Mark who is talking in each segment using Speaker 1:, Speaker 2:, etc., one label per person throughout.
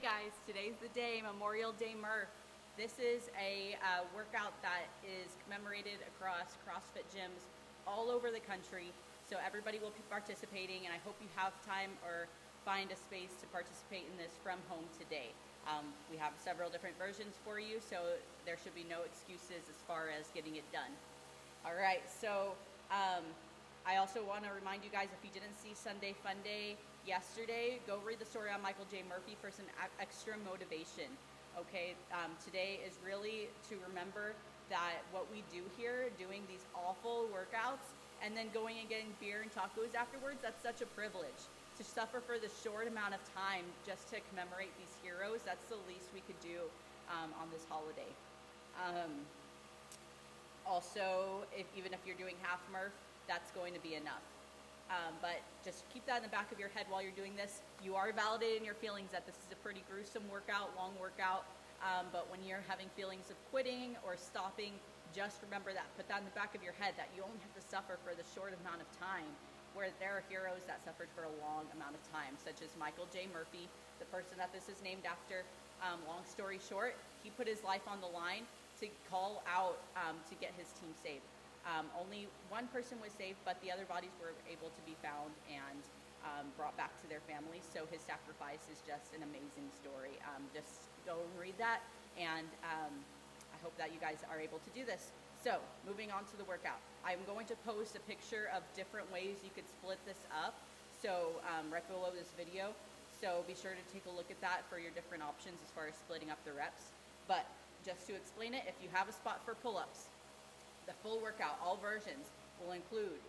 Speaker 1: Hey guys, today's the day, Memorial Day Murph. This is a workout that is commemorated across CrossFit gyms all over the country. So everybody will be participating, and I hope you have time or find a space to participate in this from home today. We have several different versions for you, so there should be no excuses as far as getting it done. All right, so I also want to remind you guys, if you didn't see Sunday Fun Day yesterday, go read the story on Michael J. Murphy for some extra motivation. Okay, today is really to remember that what we do here, doing these awful workouts and then going and getting beer and tacos afterwards, that's such a privilege. To suffer for the short amount of time just to commemorate these heroes, that's the least we could do on this holiday. Also, even if you're doing half Murph, that's going to be enough. But just keep that in the back of your head while you're doing this. You are validated in your feelings that this is a pretty gruesome workout, long workout. But when you're having feelings of quitting or stopping, just remember that. Put that in the back of your head, that you only have to suffer for the short amount of time, where there are heroes that suffered for a long amount of time, such as Michael J. Murphy, the person that this is named after. Long story short, he put his life on the line to call out to get his team saved. Only one person was saved, but the other bodies were able to be found and brought back to their families. So his sacrifice is just an amazing story. Just go and read that, and I hope that you guys are able to do this. So moving on to the workout, I'm going to post a picture of different ways you could split this up. So right below this video. So be sure to take a look at that for your different options as far as splitting up the reps. But just to explain it, if you have a spot for pull-ups, the full workout, all versions, will include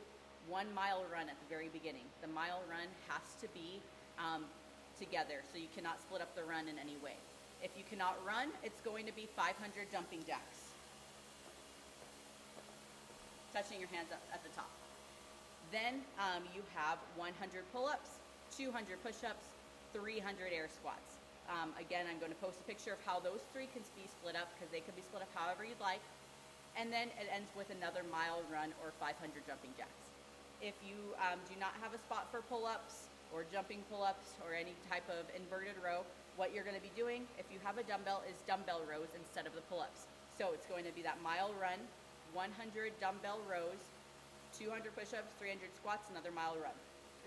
Speaker 1: 1 mile run at the very beginning. The mile run has to be together, so you cannot split up the run in any way. If you cannot run, it's going to be 500 jumping jacks, touching your hands up at the top. Then you have 100 pull-ups, 200 push-ups, 300 air squats. Again, I'm going to post a picture of how those three can be split up, because they can be split up however you'd like. And then it ends with another mile run or 500 jumping jacks. If you do not have a spot for pull-ups or jumping pull-ups or any type of inverted row, what you're going to be doing, if you have a dumbbell, is dumbbell rows instead of the pull-ups. So it's going to be that mile run, 100 dumbbell rows, 200 push-ups, 300 squats, another mile run.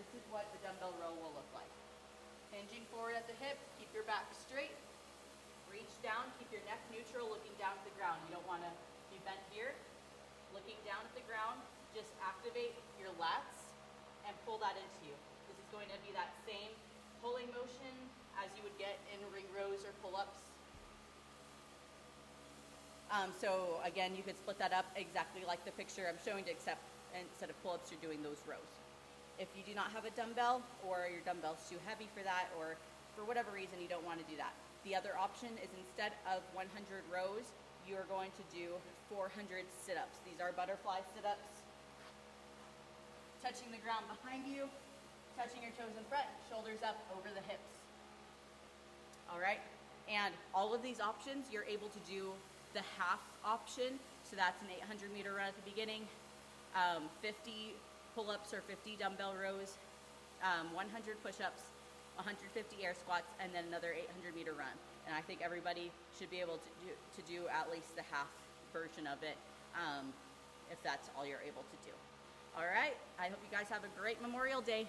Speaker 1: This is what the dumbbell row will look like. Hinging forward at the hip, keep your back straight, reach down, keep your neck neutral, looking down at the ground. You don't want to be bent here, looking down at the ground. Just activate your lats and pull that into you. This is going to be that same pulling motion as you would get in ring rows or pull-ups. So again, you could split that up exactly like the picture I'm showing, except instead of pull-ups, you're doing those rows. If you do not have a dumbbell, or your dumbbell's too heavy for that, or for whatever reason you don't want to do that, the other option is, instead of 100 rows, you are going to do 400 sit-ups. These are butterfly sit-ups. Touching the ground behind you, touching your toes in front, shoulders up over the hips. All right, and all of these options, you're able to do the half option. So that's an 800-meter run at the beginning, 50 pull-ups or 50 dumbbell rows, 100 push-ups, 150 air squats, and then another 800-meter run. And I think everybody should be able to do at least the half version of it, if that's all you're able to do. All right, I hope you guys have a great Memorial Day.